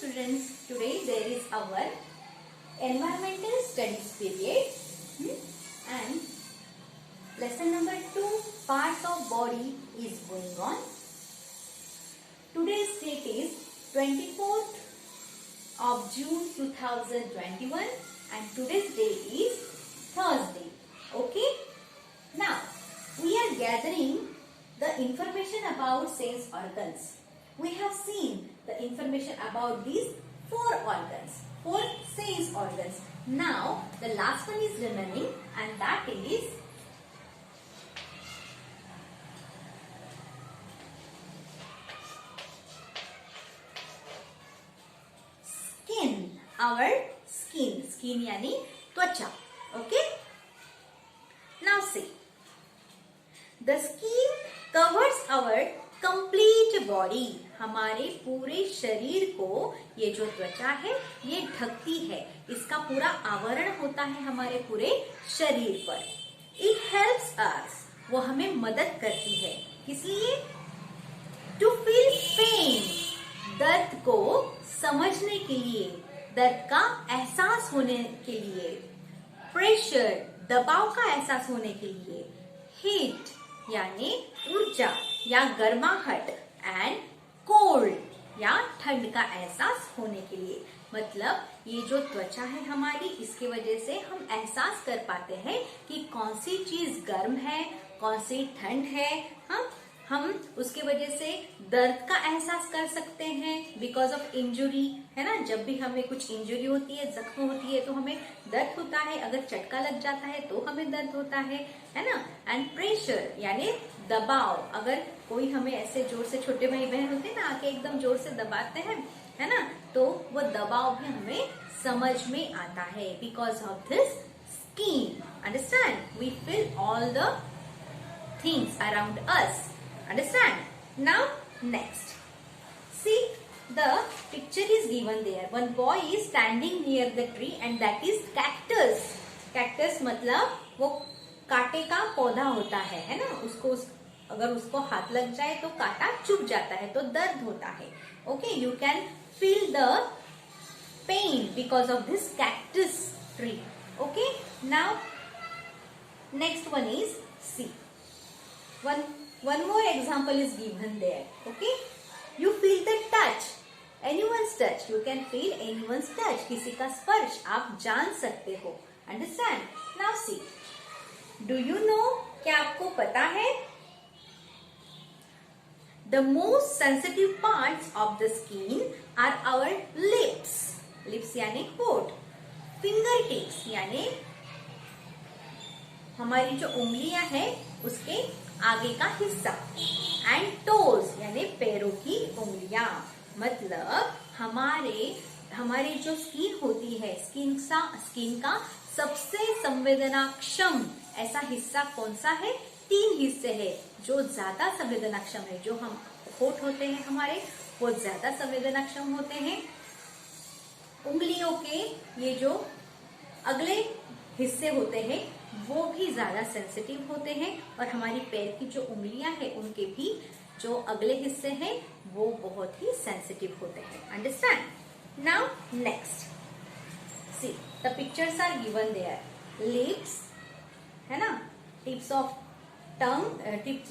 students, today there is our environmental studies period and lesson number 2, parts of body is going on. Today's date is 24th of June 2021 and today's day is Thursday. Okay, now we are gathering the information about sense organs. We have seen the information about these 4 organs, 4 sense organs. Now the last one is remaining and that is skin. Our skin यानी त्वचा. Okay. Now see, the skin covers our complete body. हमारे पूरे शरीर को ये जो त्वचा है ये ढकती है. इसका पूरा आवरण होता है हमारे पूरे शरीर पर. It helps us. वो हमें मदद करती है. इसलिए to feel pain. दर्द को समझने के लिए, दर्द का एहसास होने के लिए, प्रेशर दबाव का एहसास होने के लिए, हीट यानी ऊर्जा या गर्माहट एंड कोल्ड या ठंड का एहसास होने के लिए. मतलब ये जो त्वचा है हमारी, इसके वजह से हम एहसास कर पाते हैं कि कौन सी चीज गर्म है, कौन सी ठंड है. हम उसके वजह से दर्द का एहसास कर सकते हैं बिकॉज ऑफ इंजुरी, है ना. जब भी हमें कुछ इंजुरी होती है, जख्म होती है तो हमें दर्द होता है. अगर चटका लग जाता है तो हमें दर्द होता है ना. एंड प्रेशर यानी दबाव. अगर कोई हमें ऐसे जोर से, छोटे भाई बहन होते हैं ना, आके एकदम जोर से दबाते हैं, है ना, तो वो दबाव भी हमें समझ में आता है because of this skin. Understand? We feel all the things around us. Understand? Now next, see the picture is given there. One boy is standing near the tree and that is cactus. Cactus मतलब वो कांटे का पौधा होता है ना. उसको अगर उसको हाथ लग जाए तो कांटा चुभ जाता है तो दर्द होता है. Okay, you can feel the pain because of this cactus tree. Okay, now next one is see. One more example is given there. Okay, you feel the touch, anyone's touch. You can feel anyone's touch. किसी का स्पर्श आप जान सकते हो. Understand? Now see, do you know? क्या आपको पता है? The most sensitive parts of the skin are our lips. Lips यानी होठ. Fingertips यानी हमारी जो उंगलियां हैं उसके आगे का हिस्सा. एंड टोज यानी पैरों की उंगलियां. मतलब हमारे जो स्किन होती है, स्किन का सबसे संवेदनाक्षम ऐसा हिस्सा कौन सा है? 3 हिस्से है जो ज्यादा संवेदनाक्षम है. जो हम होठ होते हैं हमारे, वो ज्यादा संवेदनाक्षम होते हैं. उंगलियों के ये जो अगले हिस्से होते हैं वो भी ज्यादा सेंसिटिव होते हैं. और हमारी पैर की जो उंगलियां हैं उनके भी जो अगले हिस्से हैं वो बहुत ही सेंसिटिव होते हैं. Understand? Now next, see the pictures are given there. Lips है ना, tips of tongue,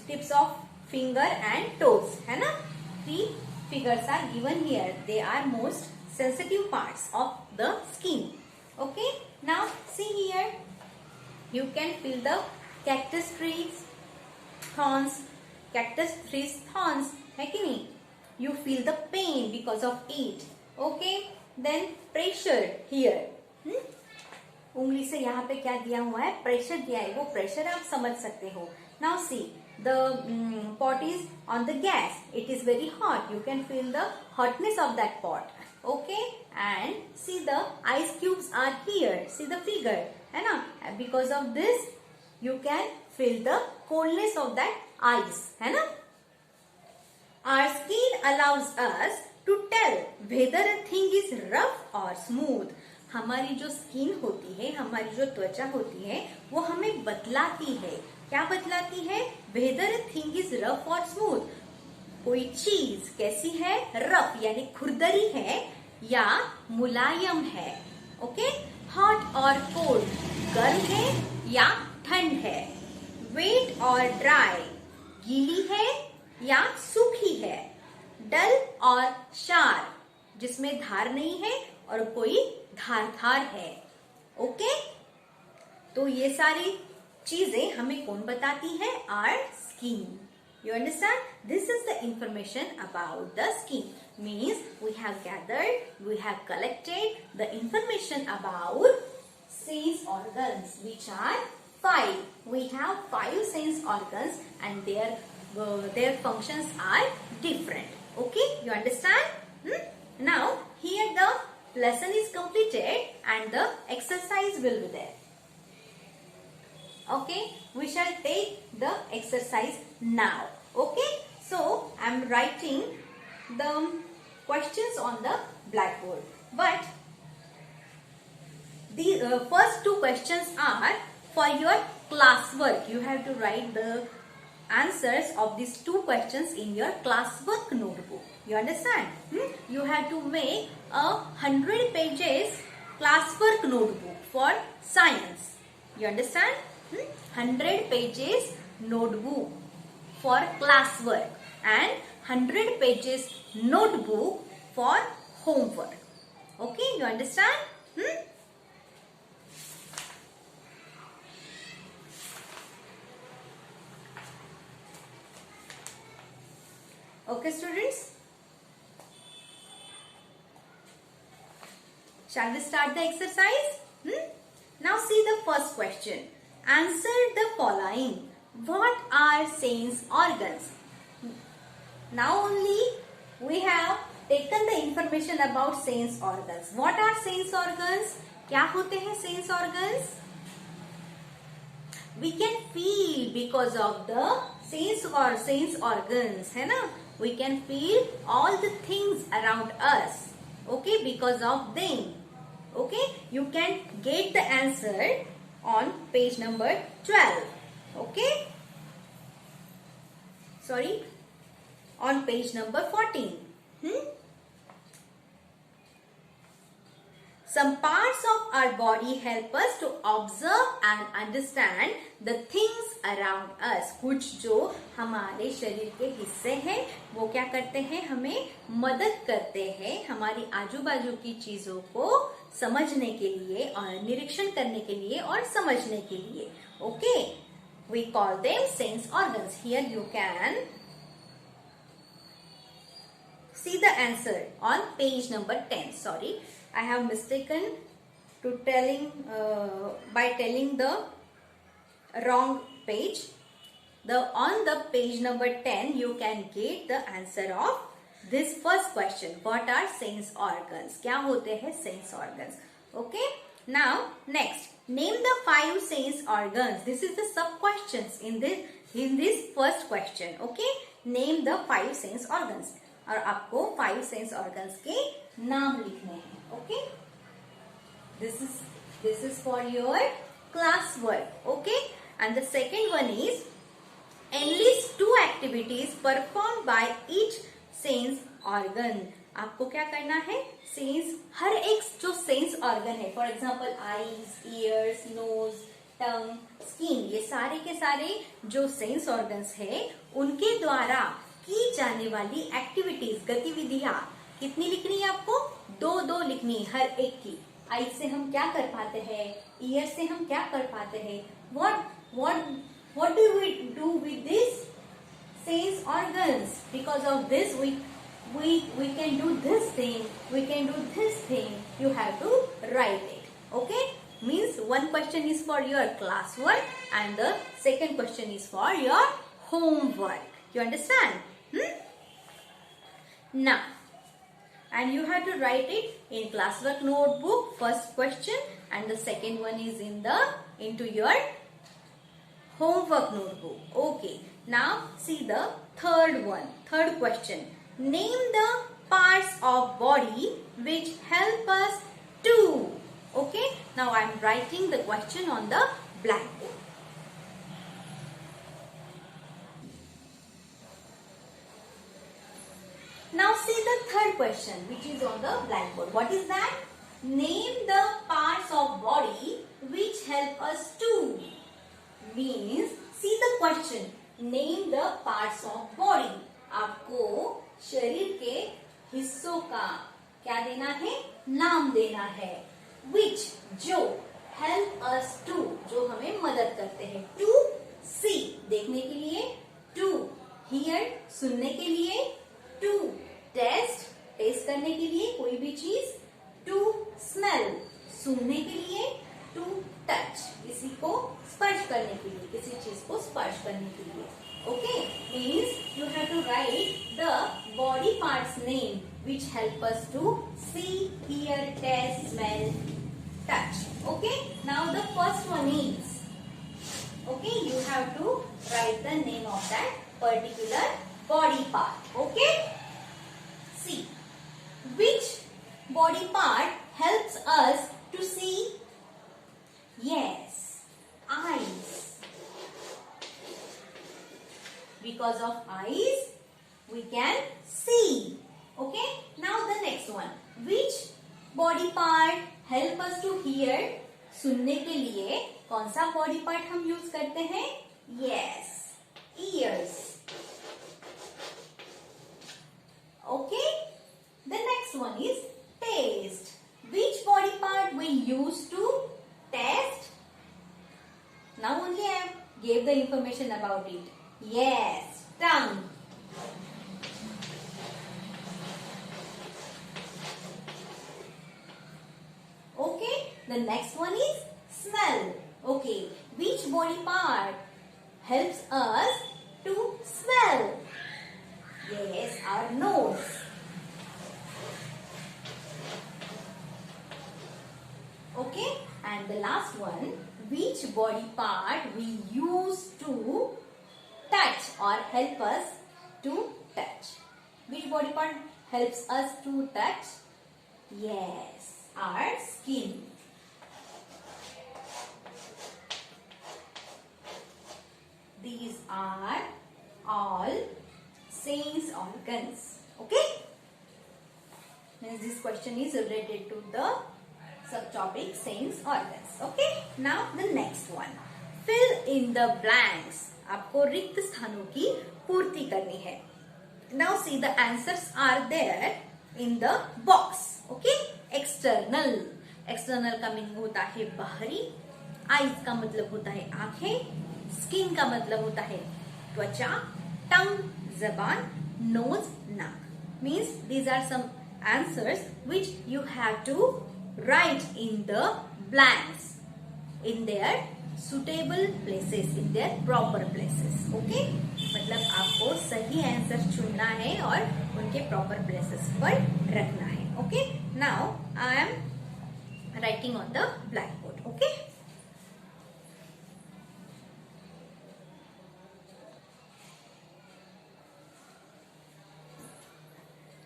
tips of finger and toes, है ना. 3 figures are given here. They are most sensitive parts of the skin. Okay, now see here. You can feel the cactus trees thorns. Cactus trees thorns है कि नहीं? You feel the pain because of it. Okay, then pressure here. उंगली से यहाँ पे क्या दिया हुआ है? प्रेशर दिया है. वो प्रेशर आप समझ सकते हो. Now see, the pot is on the gas. It is very hot. You can feel the hotness of that pot. Okay, and see the ice cubes are here. See the figure, है ना. Because of this, you can feel the coldness of that ice, है ना. Our skin allows us to tell whether a thing is rough or smooth. हमारी जो skin होती है, हमारी जो त्वचा होती है, वो हमें बतलाती है. क्या बतलाती है? whether a thing is rough or smooth. कोई चीज कैसी है? रफ यानी खुरदरी है या मुलायम है. ओके, हॉट और कोल्ड, गर्म है या ठंड है. वेट और ड्राई, गीली है या सूखी है. डल और शार्प, जिसमें धार नहीं है और कोई धारदार है. ओके, तो ये सारी चीजें हमें कौन बताती है? Our skin. You understand? This is the information about the skin. Means we have gathered, we have collected the information about sense organs, which are 5. We have 5 sense organs and their functions are different. Okay, you understand? Now here the lesson is completed and the exercise will be there. Okay, we shall take the exercise now. Okay, so I am writing the questions on the blackboard, but the first 2 questions are for your classwork. You have to write the answers of these 2 questions in your classwork notebook. You understand? You have to make a 100 pages classwork notebook for science. You understand? 100 pages notebook for classwork and 100 pages notebook for homework. Okay, you understand? Okay, students, shall we start the exercise? Now see the first question. Answer the following. What are sense organs? Now only we have taken the information about sense organs. What are sense organs? क्या होते हैं sense organs? We can feel because of the sense organs, है ना? We can feel all the things around us. Okay, because of them. Okay, you can get the answer on page number 12. Okay, sorry, on page number 14. Some parts of our body help us to observe and understand the things around us. कुछ जो हमारे शरीर के हिस्से हैं वो क्या करते हैं? हमें मदद करते हैं हमारी आजू बाजू की चीजों को समझने के लिए और निरीक्षण करने के लिए और समझने के लिए. Okay, we call them sense organs. Here you can see the answer on page number 10. Sorry, I have mistaken to by telling the wrong page. On the page number 10 you can get the answer of this first question. What are sense organs? क्या होते हैं sense organs? Okay, now next, name the 5 sense organs. This is the sub questions in this first question. Okay, name the 5 sense organs. और आपको 5 sense organs के नाम लिखने हैं. Okay, this is for your classwork. Okay, and the second one is enlist 2 activities performed by each sense organ. आपको क्या करना है? सेंस, हर एक जो सेंस ऑर्गन है, for example eyes, ears, nose, tongue, skin, ये सारे के सारे जो सेंस ऑर्गन्स है उनके द्वारा की जाने वाली एक्टिविटीज, गतिविधियां कितनी लिखनी है आपको? 2 लिखनी है हर एक की. आई से हम क्या कर पाते हैं? ईयर से हम क्या कर पाते हैं? What do we do with this sense organs? Because of this we can do this thing, we can do this thing. You have to write it. Okay, means one question is for your classwork and the second question is for your homework. You understand? Now, and you have to write it in classwork notebook, first question, and the second one is into your homework notebook. Okay, now see the third question. Name the parts of body which help us to. Okay, now I am writing the question on the blackboard. Now see the third question which is on the blackboard. What is that? Name the parts of body which help us to. Means see the question. Name the parts of body. आपको शरीर के हिस्सों का क्या देना है? नाम देना है. Which जो help us to जो हमें मदद करते हैं. To see देखने के लिए. To hear सुनने के लिए. To taste टेस्ट करने के लिए कोई भी चीज. To smell सूंघने के लिए. To touch किसी को स्पर्श करने के लिए, किसी चीज को स्पर्श करने के लिए. Okay, means you have to write the body parts name which help us to see, hear, taste, smell, touch. Okay, now the first one is, okay, you have to write the name of that particular body part. Okay, see which body part helps us to see. Yes, eyes. Because of eyes we can see. Okay, now the next one. Which body part help us to hear? सुनने के लिए कौन सा body part हम use करते हैं? Yes, ears. Okay, the next one is taste. Which body part we use to taste? Now only I gave the information about it. Yes, tongue. Okay, the next one is smell. Okay, which body part helps us to smell? Yes, our nose. Okay, and the last one, which body part we use to touch or help us to touch? Which body part helps us to touch? Yes, our skin. These are all sense organs. Okay? Means this question is related to the subtopic sense organs. Okay? Now the next one. Fill in the blanks. आपको रिक्त स्थानों की पूर्ति करनी है. Now see the answers are there in the box. Okay? External. External का meaning होता है बाहरी. Eyes का मतलब होता है आंखें. Skin का मतलब होता है त्वचा. Tongue जबान. Nose नाक. Means these are some answers which you have to write in the blanks in their suitable places, in their proper places. Okay? मतलब आपको सही आंसर चुनना है और उनके proper places पर रखना है. Okay? Now I am writing on the blackboard. Okay?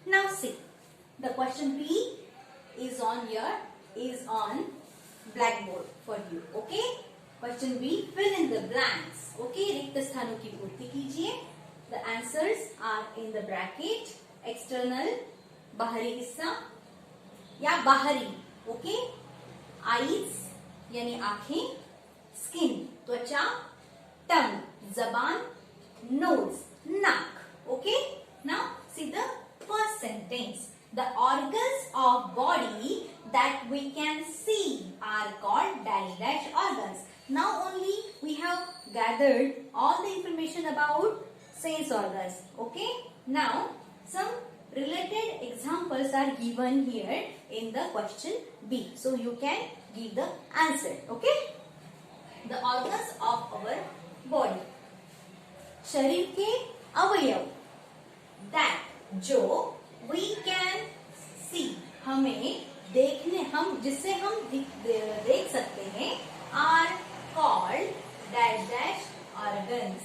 Now see, the question B is on blackboard for you. Okay? Question B, fill in the blanks. Okay? रिक्त स्थानों की पूर्ति कीजिए. The answers are in the bracket. External बाहरी हिस्सा या बाहरी. Okay? Eyes यानी आंखें. Skin त्वचा. Tongue जबान. Nose नाक. Okay? Now see the first sentence. The organs of body that we can see are called dash dash organs. Now only we have gathered all the information about sense organs. Okay? Now some related examples are given here in the question B. So you can give the answer. Okay? The organs of our body. शरीर के अवयव. That जो we can see हमें देखने हम जिससे हम देख सकते हैं are called dash dash organs.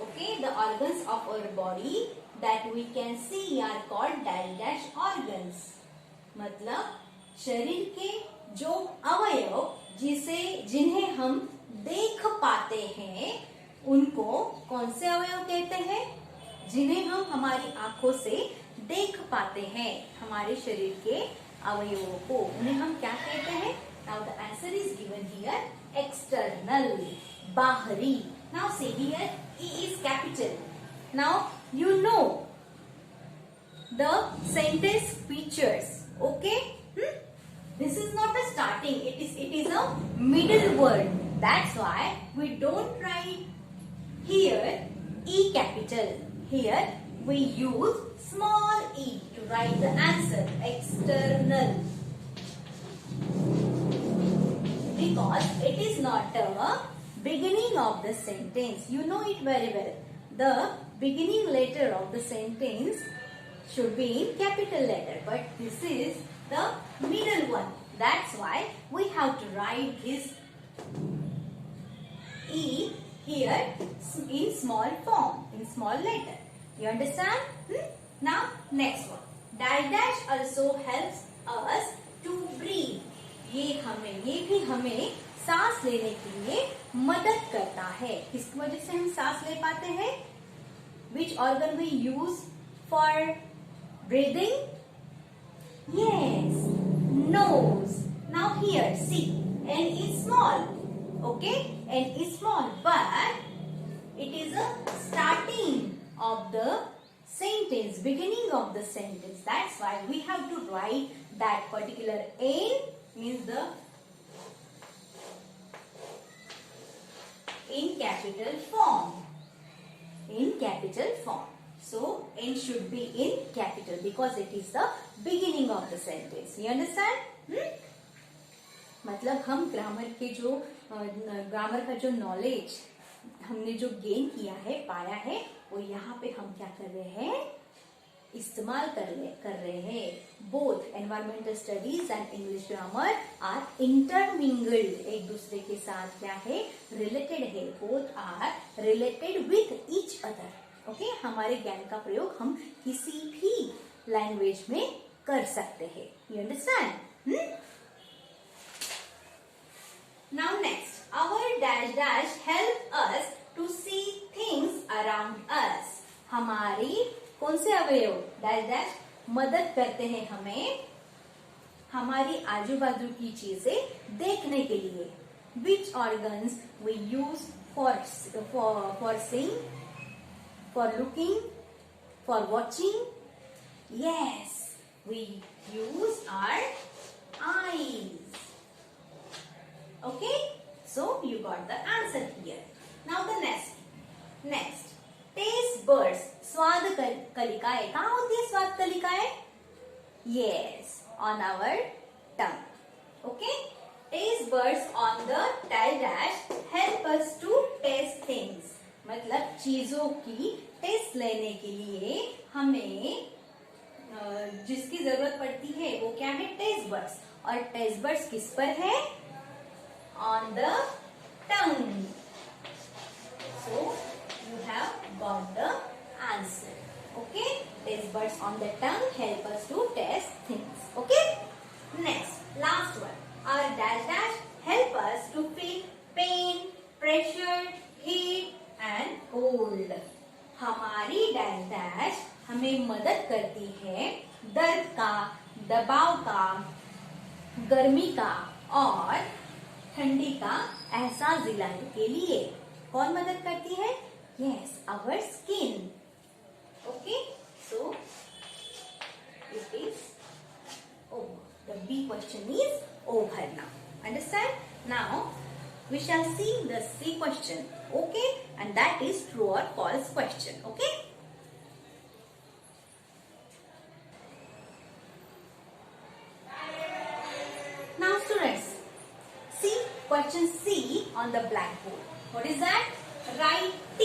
Okay, the organs of our body that we can see are called dash dash organs. मतलब शरीर के जो अवयव जिन्हें हम देख पाते हैं उनको कौन से अवयव कहते हैं? जिन्हें हम हमारी आंखों से देख पाते हैं, हमारे शरीर के अवयवों को, उन्हें हम क्या कहते हैं? Now the answer is given here external, बाहरी. Now see here E is capital. Now you know the sentence features. Okay? This is not a starting. It is a middle word. That's why we don't write here E capital. Here we use small e to write the answer. External. Because it is not a beginning of the sentence. You know it very well. The beginning letter of the sentence should be in capital letter, but this is the middle one. That's why we have to write this E here in small form, in small letter. You understand? Now next one. Dash dash also helps us to breathe. ये भी हमें सांस लेने के लिए मदद करता है. किसकी वजह से हम सांस ले पाते हैं? Which organ we use for breathing? Yes, nose. Now here, see, N is small. Okay, N is small, but it is a starting of the sentence, beginning of the sentence. That's why we have to write that particular N means the in capital form. In capital form. So N should be in capital because it is the beginning of the sentence. You understand? मतलब हम grammar का जो knowledge हमने जो gain किया है, पाया है, वो यहाँ पे हम क्या कर रहे हैं? इस्तेमाल कर रहे हैं. Both environmental studies and English grammar are intermingled. एक दूसरे के साथ क्या है? रिलेटेड है. Both are related with each other. Okay, हमारे ज्ञान का प्रयोग हम किसी भी लैंग्वेज में कर सकते हैं. You understand? Now next, our dash dash help us to see things around us. हमारी कौन से अवयव डैश डैश मदद करते हैं हमें हमारी आजू बाजू की चीजें देखने के लिए. Which organs we use for seeing, for looking, for watching? Yes, we use our eyes. Okay, so you got the answer here. Now the next test birds. स्वाद कलिकाएं. कहाँ होती है स्वाद कलिकाएं? Yes, on our tongue. Okay, test birds on the dash dash help us to test things. मतलब चीजों की टेस्ट लेने के लिए हमें जिसकी जरूरत पड़ती है वो क्या है? Taste buds. और टेस्ट बर्ड्स किस पर है? On the tongue. So you have got the answer. Okay, taste buds on the tongue help us to taste things. Okay, next, last one. Our dash dash help us to feel pain, pressure, heat and cold. हमारी dash dash हमें मदद करती है दर्द का, दबाव का, गर्मी का और ठंडी का एहसास दिलाने के लिए. कौन मदद करती है? Yes, our skin. Okay, so it is over. The B question is over now. Understand? Now we shall see the C question. Okay, and that is true और false question. Okay, now students, see question C on the blackboard. What is that? Write T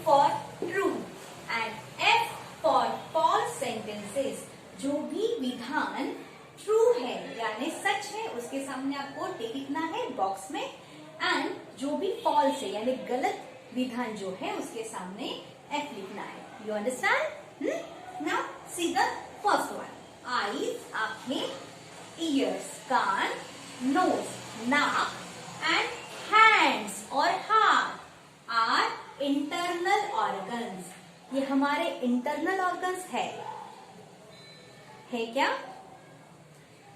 for true and F for false sentences. जो भी विधान true है यानी सच है उसके सामने आपको T लिखना है बॉक्स में. एंड जो भी false है यानी गलत विधान जो है उसके सामने F लिखना है. You understand? Now see the first one. Eyes आंखें, ears कान, nose नाक and hands और हाथ are internal organs. ये हमारे इंटरनल ऑर्गन्स है क्या?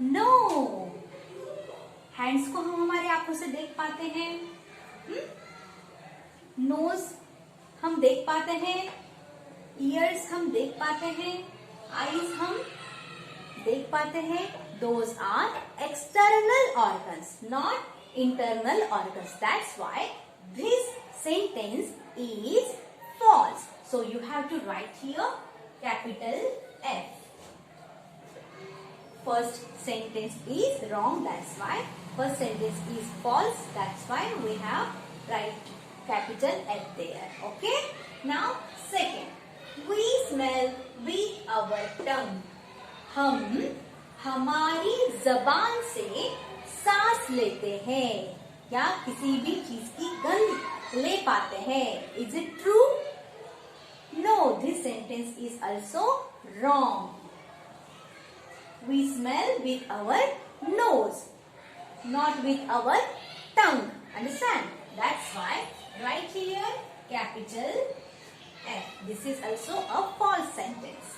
नो। हैंड्स को हम हमारी आंखों से देख पाते हैं, नोज हम देख पाते हैं, ईयर्स हम देख पाते हैं, आईज हम देख पाते हैं. Those are external organs, not internal organs. That's why this sentence is false. So you have to write here capital F. First sentence is wrong. That's why first sentence is false. That's why we have write capital F there. Okay. Now second, we smell with our tongue. हम हमारी जबान से सांस लेते हैं या किसी भी चीज की गंध ले पाते हैं. Is it true? No, this sentence is also wrong. We smell with our nose, not with our tongue. Understand? That's why right here capital F. This is also a false sentence.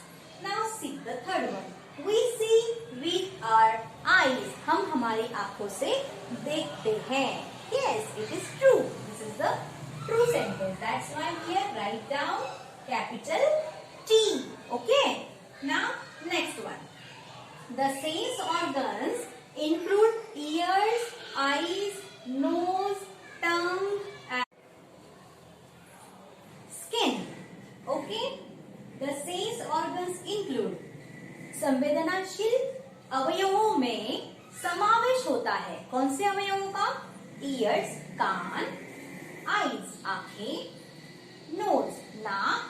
Now see the third one. We see with our eyes. हम हमारी आंखों से देखते हैं. Yes, it is true. This is the true sentence. That's why here write down capital T. Okay. Now next one. The sense organs include ears, eyes, nose, tongue, and skin. Okay. The sense organs include संवेदनाशील अवयवों में समावेश होता है. कौन से अवयवों का? Years कान, eyes आंखें, नोज नाक,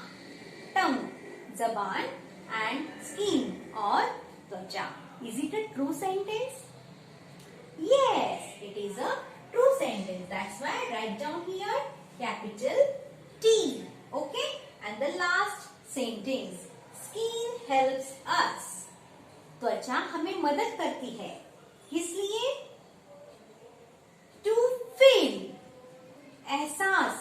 टंग जबान, एंड स्किन और त्वचा. Is it a true sentence? Yes, it is a true sentence. That's why write down here capital T. Okay. And the last sentence, skin helps us. त्वचा हमें मदद करती है. इसलिए टू फील, एहसास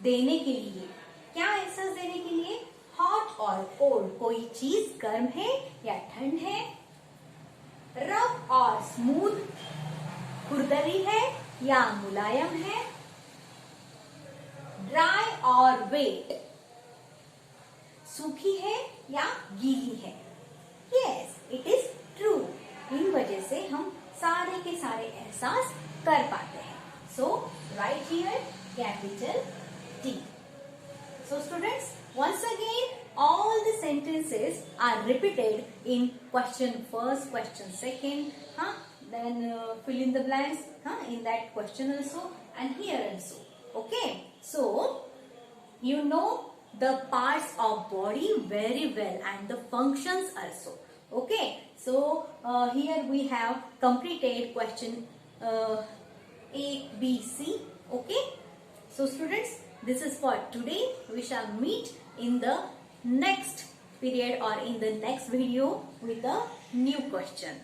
देने के लिए. क्या एहसास देने के लिए? हॉट और कोल्ड, कोई चीज गर्म है या ठंड है. रफ और स्मूथ, खुरदरी है या मुलायम है. ड्राई और वेट, सूखी है या गीली है. Yes, it is true. इन वजह से हम सारे के सारे एहसास कर पाते हैं. So right here capital T. So students, once again all the sentences are repeated in question first, question second, then fill in the blanks in that question also and here also. Okay, so you know the parts of body very well and the functions also. Okay, so here we have completed question A, B, C. Okay, so students, this is for today. We shall meet in the next period or in the next video with a new question.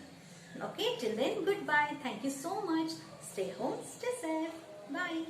Okay, till then, goodbye. Thank you so much. Stay home, stay safe. Bye.